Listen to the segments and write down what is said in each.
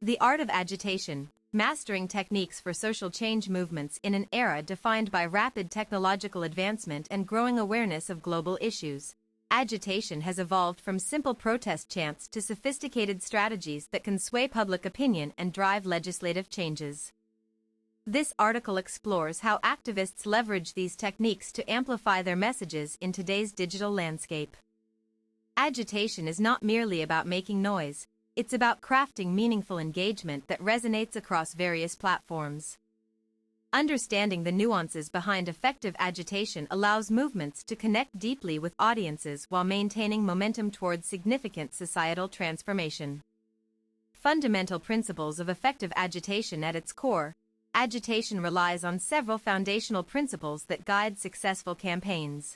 The Art of Agitation, mastering techniques for social change movements in an era defined by rapid technological advancement and growing awareness of global issues. Agitation has evolved from simple protest chants to sophisticated strategies that can sway public opinion and drive legislative changes. This article explores how activists leverage these techniques to amplify their messages in today's digital landscape. Agitation is not merely about making noise. It's about crafting meaningful engagement that resonates across various platforms. Understanding the nuances behind effective agitation allows movements to connect deeply with audiences while maintaining momentum towards significant societal transformation. Fundamental principles of effective agitation. At its core, agitation relies on several foundational principles that guide successful campaigns.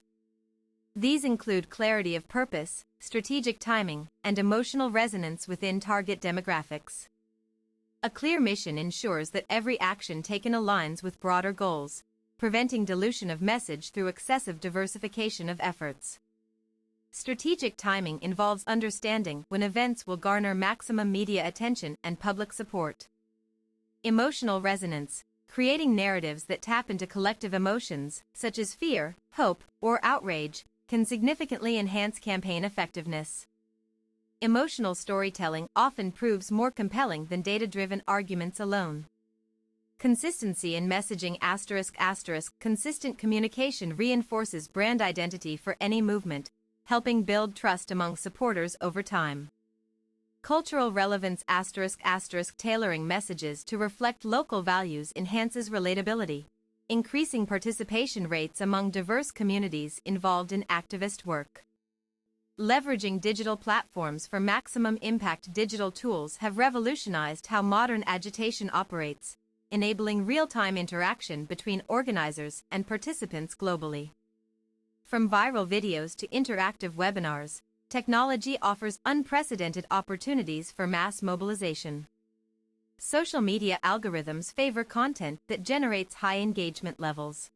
These include clarity of purpose, strategic timing, and emotional resonance within target demographics. A clear mission ensures that every action taken aligns with broader goals, preventing dilution of message through excessive diversification of efforts. Strategic timing involves understanding when events will garner maximum media attention and public support. Emotional resonance, creating narratives that tap into collective emotions, such as fear, hope, or outrage, can significantly enhance campaign effectiveness. Emotional storytelling often proves more compelling than data-driven arguments alone. Consistency in messaging ***. Consistent communication reinforces brand identity for any movement, helping build trust among supporters over time. Cultural relevance ***. Tailoring messages to reflect local values enhances relatability, increasing participation rates among diverse communities involved in activist work. Leveraging digital platforms for maximum impact. Digital tools have revolutionized how modern agitation operates, enabling real-time interaction between organizers and participants globally. From viral videos to interactive webinars, technology offers unprecedented opportunities for mass mobilization. Social media algorithms favor content that generates high engagement levels.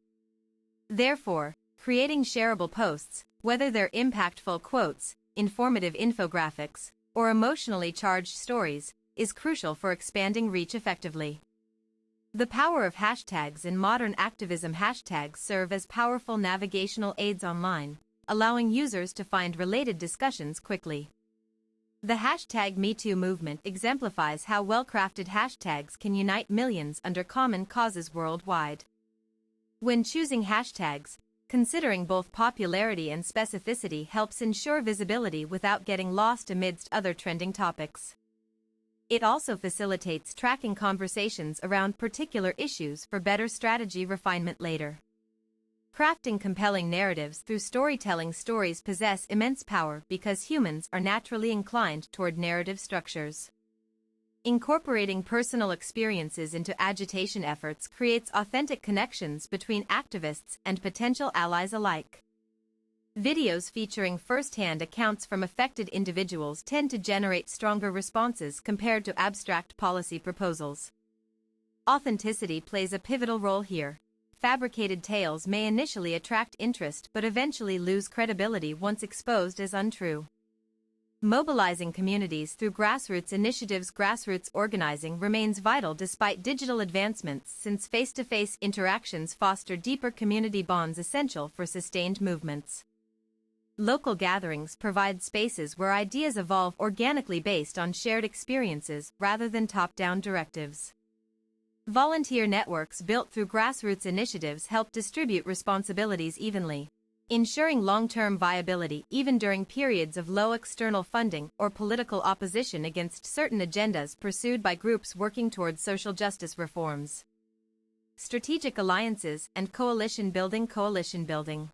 Therefore, creating shareable posts, whether they're impactful quotes, informative infographics, or emotionally charged stories, is crucial for expanding reach effectively. The power of hashtags in modern activism. Hashtags serve as powerful navigational aids online, allowing users to find related discussions quickly. The #MeToo movement exemplifies how well-crafted hashtags can unite millions under common causes worldwide. When choosing hashtags, considering both popularity and specificity helps ensure visibility without getting lost amidst other trending topics. It also facilitates tracking conversations around particular issues for better strategy refinement later. Crafting compelling narratives through storytelling. Stories possess immense power because humans are naturally inclined toward narrative structures. Incorporating personal experiences into agitation efforts creates authentic connections between activists and potential allies alike. Videos featuring first-hand accounts from affected individuals tend to generate stronger responses compared to abstract policy proposals. Authenticity plays a pivotal role here. Fabricated tales may initially attract interest but eventually lose credibility once exposed as untrue. Mobilizing communities through grassroots initiatives. Grassroots organizing remains vital despite digital advancements since face-to-face interactions foster deeper community bonds essential for sustained movements. Local gatherings provide spaces where ideas evolve organically based on shared experiences rather than top-down directives. Volunteer networks built through grassroots initiatives help distribute responsibilities evenly, ensuring long-term viability even during periods of low external funding or political opposition against certain agendas pursued by groups working towards social justice reforms. Strategic alliances and coalition building. Coalition building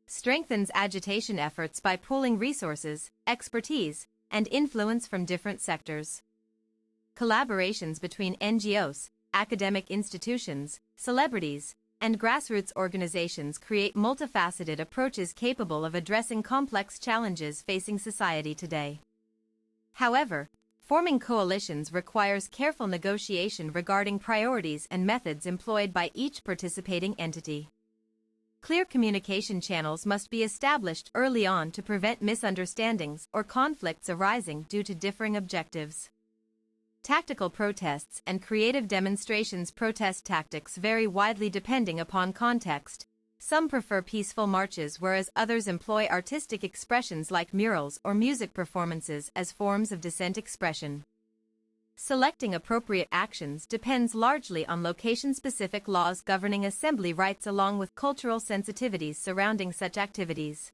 strengthens agitation efforts by pooling resources, expertise, and influence from different sectors. Collaborations between NGOs, academic institutions, celebrities, and grassroots organizations create multifaceted approaches capable of addressing complex challenges facing society today. However, forming coalitions requires careful negotiation regarding priorities and methods employed by each participating entity. Clear communication channels must be established early on to prevent misunderstandings or conflicts arising due to differing objectives. tactical protests, and creative demonstrations. Protest tactics vary widely depending upon context. Some prefer peaceful marches, whereas others employ artistic expressions like murals or music performances as forms of dissent expression. Selecting appropriate actions depends largely on location-specific laws governing assembly rights along with cultural sensitivities surrounding such activities.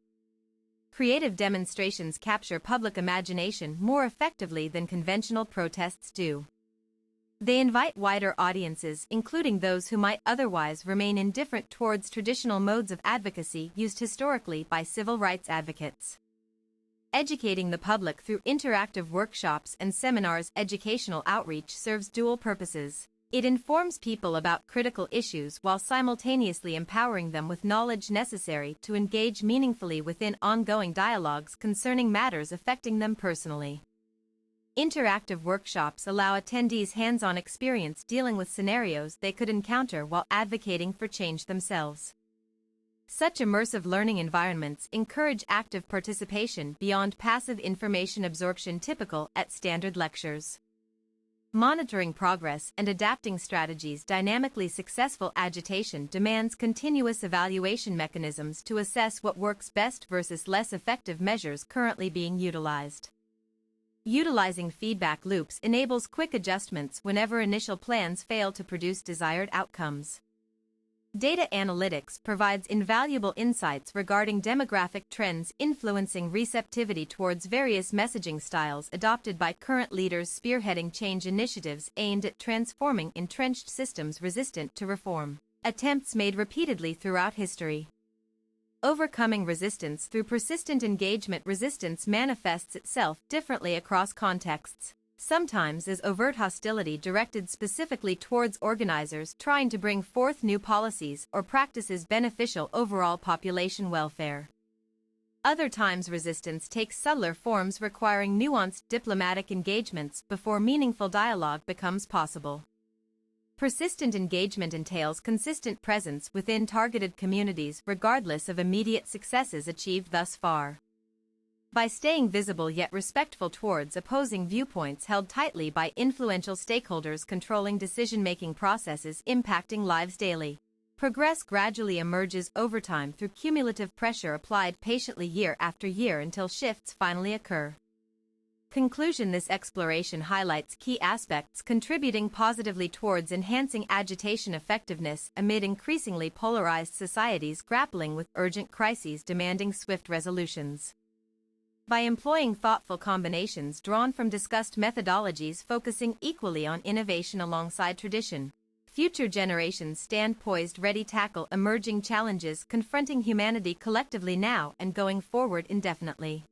Creative demonstrations capture public imagination more effectively than conventional protests do. They invite wider audiences, including those who might otherwise remain indifferent towards traditional modes of advocacy used historically by civil rights advocates. Educating the public through interactive workshops and seminars. Educational outreach serves dual purposes. It informs people about critical issues while simultaneously empowering them with knowledge necessary to engage meaningfully within ongoing dialogues concerning matters affecting them personally. Interactive workshops allow attendees hands-on experience dealing with scenarios they could encounter while advocating for change themselves. Such immersive learning environments encourage active participation beyond passive information absorption typical at standard lectures. Monitoring progress and adapting strategies. Dynamically successful agitation demands continuous evaluation mechanisms to assess what works best versus less effective measures currently being utilized. Utilizing feedback loops enables quick adjustments whenever initial plans fail to produce desired outcomes. Data analytics provides invaluable insights regarding demographic trends influencing receptivity towards various messaging styles adopted by current leaders, spearheading change initiatives aimed at transforming entrenched systems resistant to reform. Attempts made repeatedly throughout history. Overcoming resistance through persistent engagement. Resistance manifests itself differently across contexts, sometimes as overt hostility directed specifically towards organizers trying to bring forth new policies or practices beneficial overall population welfare. Other times resistance takes subtler forms requiring nuanced diplomatic engagements before meaningful dialogue becomes possible. Persistent engagement entails consistent presence within targeted communities regardless of immediate successes achieved thus far. By staying visible yet respectful towards opposing viewpoints held tightly by influential stakeholders controlling decision-making processes impacting lives daily, progress gradually emerges over time through cumulative pressure applied patiently year after year until shifts finally occur. Conclusion. This exploration highlights key aspects contributing positively towards enhancing agitation effectiveness amid increasingly polarized societies grappling with urgent crises demanding swift resolutions. By employing thoughtful combinations drawn from discussed methodologies focusing equally on innovation alongside tradition, future generations stand poised ready to tackle emerging challenges confronting humanity collectively now and going forward indefinitely.